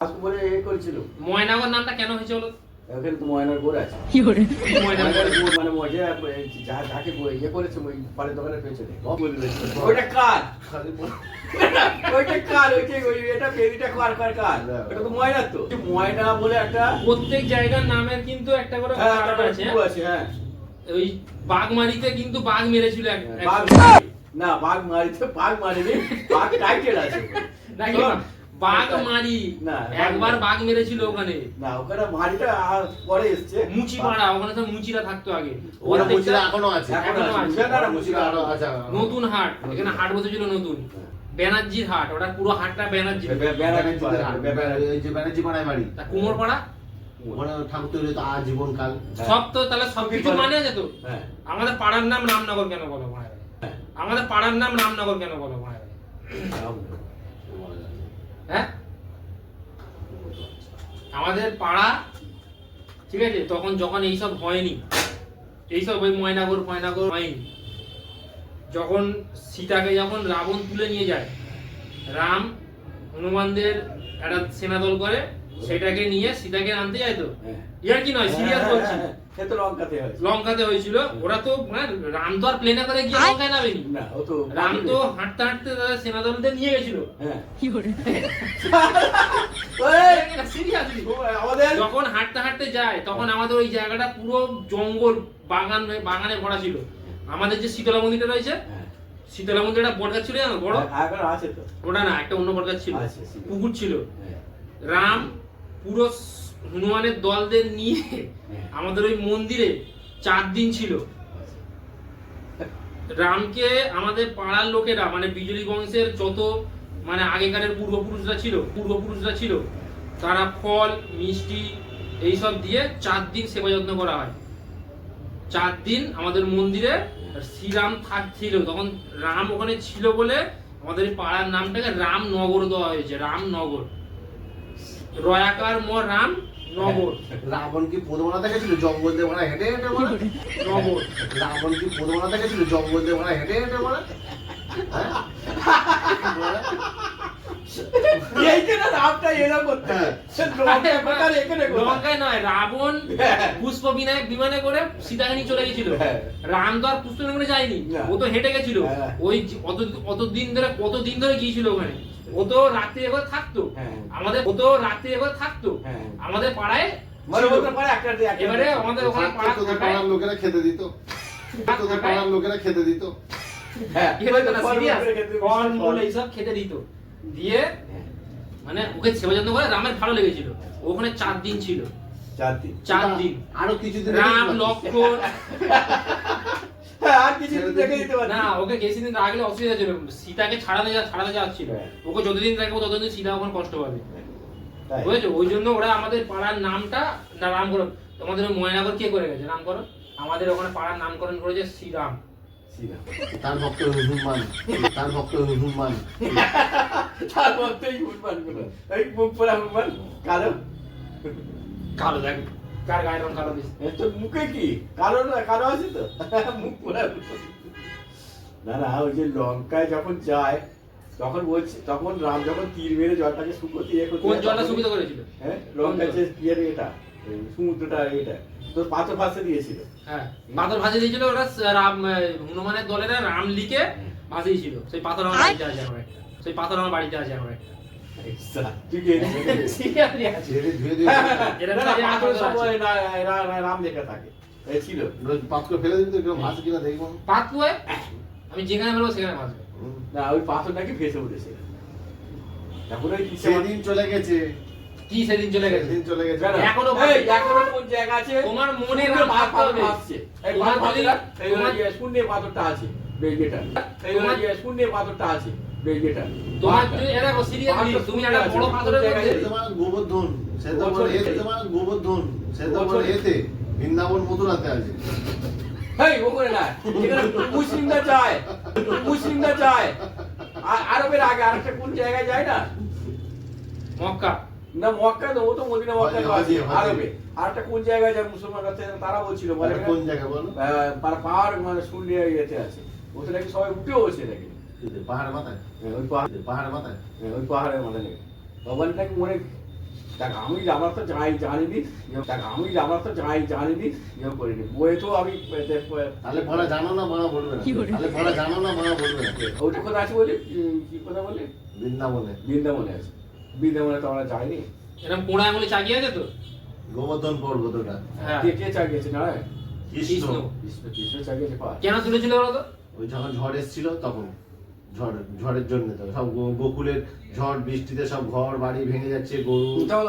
বলে করেছিল। ময়নাগর নামটা কেন হয়েছে বলো? ওখানে তো ময়নার গোড় আছে। ময়নাগর মানে মজা যাকে ইয়ে করেছে ওই পাড়ের দোকানের পেছনে ওইটা কার ওইটা কার ওই এটা ফেরিটা কার কার কার এটা তো ময়না তো ময়না বলে একটা প্রত্যেক জায়গার নামের কিন্তু একটা করে কারণ আছে। হ্যাঁ ওই বাঘমারিতে কিন্তু বাঘ মেরেছিল বাঘ না বাঘ মারিনি বাঘ টাইটেল আছে নাকি বাঘমারি না একবার বাঘ মেরেছিল ওখানে না ওখানে মারিটা পরে এসেছে মুচি পাড়া ওখানে তো মুচিরা থাকতো আগে ওরা মুচিরা এখনো আছে এখনো আছে না মুচিরা আরো আছে নতুন হাট এখানে হাট বসেছিল নতুন ব্যানার্জির হাট ওটা পুরো হাটটা ব্যানার্জির এই যে ব্যানার্জি পাড়ায় বাড়ি তা কুমোর পাড়া ওখানে ঠাকুর তৈরি তো আজীবন কাল সব তো তাহলে সবকিছু মানে আছে তো হ্যাঁ আমাদের পাড়ার নাম রামনগর কেন বলো মায়ের আমাদের পাড়ার নাম রামনগর কেন বলো মায়ের হ্যাঁ আমাদের পাড়া ঠিক আছে তখন যখন এইসব হয়নি এইসব ওই ময়নাগর হয়নি যখন সীতাকে যখন রাবণ তুলে নিয়ে যায় রাম হনুমানদের একটা সেনাদল করে সেটাকে নিয়ে সীতাকে আনতে যায় তো ইয়ার কি নয় সিরিয়াস বলছি তো লঙ্কাতে হয়েছিল ওরা তো মানে রাম তো আর প্লেনে করে গিয়ে লঙ্কায় নামেনি না ও তো রাম তো হাঁটতে হাঁটতে তাদের সেনাদলদের নিয়ে গেছিল হ্যাঁ কি করে সিরিয়াসলি আমাদের যখন হাঁটতে হাঁটতে যায় তখন আমাদের ওই জায়গাটা পুরো জঙ্গল বাগানে ভরা ছিল আমাদের যে শীতলা মন্দিরটা রয়েছে শীতলা মন্দিরটা বটগাছ ছিল জানো বড় এখন আছে তো ওটা না একটা অন্য বটগাছ ছিল আছে, পুকুর ছিল রাম পুরো হনুমানের দলদের নিয়ে আমাদের ওই মন্দিরে 4 দিন ছিল রামকে আমাদের পাড়ার লোকেরা মানে বিজলি বংশের যত মানে আগেকারের পূর্বপুরুষরা ছিল তারা ফল মিষ্টি এইসব দিয়ে 4 দিন সেবা যত্ন করা হয় 4 দিন আমাদের মন্দিরে শ্রীরাম থাকছিল তখন রাম ওখানে ছিল বলে আমাদের এই পাড়ার নামটাকে রামনগর দেওয়া হয়েছে রামনগর রয়াকার রাম নগর রাবণ কি পদমালা দেখেছিল জঙ্গল দিয়ে মানে হেঁটে হেঁটে মানে নগর রাবণ কি পদমালা দেখেছিল জঙ্গল দিয়ে মানে হেঁটে হেঁটে মানে লঙ্কায় নয় রাবণ পুষ্প বিমানে করে সীতাকে নিয়ে চলে গেছিল রাম তো আর পুষ্প বিমানে যায়নি ও তো হেঁটে গেছিল ওই কত দিন ধরে গিয়েছিল ওখানে ও তো রাত্রি একবার থাকতো আমাদের পাড়ায় এবারে আমাদের ওখানে পাড়ার লোকেরা খেতে দিত পাড়ার লোকেরা খেতে দিত এইসব খেতে দিত দিয়ে মানে ওকে সেবা যত্ন করে রামের ভালো লেগেছিল ওখানে 4 দিন ছিল 4 দিন আরো কিছুদিন রাম লক্ষ্মণ আর কিছু দেখে দিতে পারে না ওকে কিছুদিন রাখলে অসুবিধা ছিল সীতাকে ছাড়াতে যাচ্ছিল ওকে যতদিন রাখবো ততদিন সীতা ওখানে কষ্ট পাবে বুঝেছো ওই জন্য ওরা আমাদের পাড়ার নামটা নামকরণ তোমাদের ময়নাগর কে করে গেছে নামকরণ আমাদের ওখানে পাড়ার নামকরণ করেছে শ্রীরাম তার ভক্ত হনুমান এই মুখ পড়া হনুমান কালো দেখ কার গায়ের রং কালো দিস তো মুখে কি কালো আছে তো মুখ পড়া না না ওই যে লঙ্কায় যখন যায় তখন রাম যখন তীর মেরে জলটাকে শুকোতে কোন জলটা শুকিয়ে করেছিল হ্যাঁ লঙ্কায় যে এটা সমুদ্রটা এটা তো পাথর ভাসে দিয়েছিল হ্যাঁ পাথর ভাসে দিয়েছিল ওরা হনুমানের দলেরা রাম লিখে ভাসিয়েছিল সেই পাথর আমার বাড়িতে আছে আমার একটা রাম লেখা থাকে ছিল পাথর ফেলে দিন তো ভাসে কিনা দেখবো পাথর আমি যেখানে ফেলবো সেখানে ভাসবে না ওই পাথরটাকে ভেসে উঠেছে এখন ওই সেদিন চলে গেছে কি সেদিন চলে গেছে এখনো কোন জায়গা আছে তোমার মনে ভাসছে এই শূন্য পাথরটা আছে বেলগেটা শূন্য পাথরটা আছে বেলগেটা তোমার এরা সিরিয়াসলি তুমি একটা বড় পাথরের মধ্যে তোমার গোবর্ধন এতে বৃন্দাবন মথুরাতে আছে এই ওখানে না এখানে মুসলিমরা যায় আরবের আগে আরেকটা কোন জায়গায় যায় না মক্কা না মক্কা তো ও তো মদিনা মক্কা আরবে আরেকটা কোন জায়গায় যায় মুসলমান আছে তারা বলছিল বলে কোন জায়গা বলো পাহাড় মানে শূন্য ইয়েতে আছে ওতে নাকি সবাই উঠেও বসে নাকি পাহাড়ের মাথায় ওই পাহাড়ের মাথায় নেই ভগবান নাকি মনে দেখ আমি আমার তো জানিনি ইয়ে করিনি বইয়ে তো আমি তাহলে পড়া জানো না মারা বলবে না তাহলে পড়া জানো না মারা বলবে না ওইটা কথা আছে বলি কি কথা বলি বৃন্দাবনে বৃন্দাবনে আছে বৃন্দাবনে তো আমরা যাইনি এরকম পোড়া আঙুলে চাগিয়ে আছে তো? গোবর্ধন পর্বত ওটা হ্যাঁ। কে চাগিয়েছে না কৃষ্ণ কৃষ্ণ চাগিয়েছে পা কেন তুলেছিল ওরা তো? ওই যখন ঝড় এসেছিল তখন ঝড়ের জন্য তো সব গোকুলের ঝড় বৃষ্টিতে সব ঘর বাড়ি ভেঙে যাচ্ছে গরু তাহলে